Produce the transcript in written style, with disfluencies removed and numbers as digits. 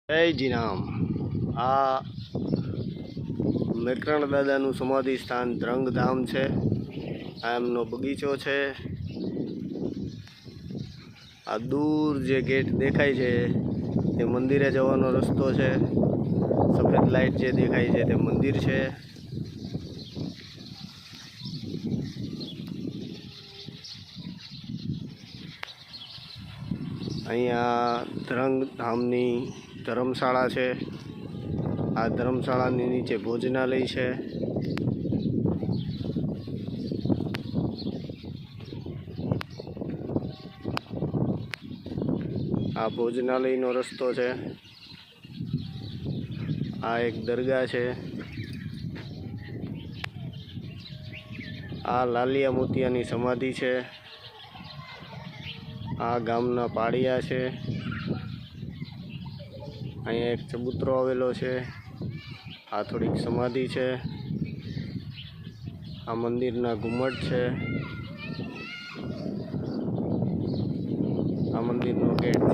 જય જીનામ। આ મેકરણ દાદાનું સમાધિ સ્થાન ધ્રંગધામ છે। આ એમનો બગીચો છે। આ દૂર જે ગેટ દેખાય છે તે મંદિરે જવાનો રસ્તો છે। સફેદ લાઇટ જે દેખાય છે તે મંદિર છે। અહીંયા ધ્રંગધામની ધર્મશાળા છે। આ ધર્મશાળાની નીચે ભોજનાલય છે। આ ભોજનાલયનો રસ્તો છે। આ એક દરગાહ છે। આ લાલિયા મોતિયાની સમાધિ છે। આ ગામના પાળિયા છે। અહીંયા એક ચબૂતરો આવેલો છે। આ થોડીક સમાધિ છે। આ મંદિરના ઘુમ્મટ છે। આ મંદિરનો ગેટ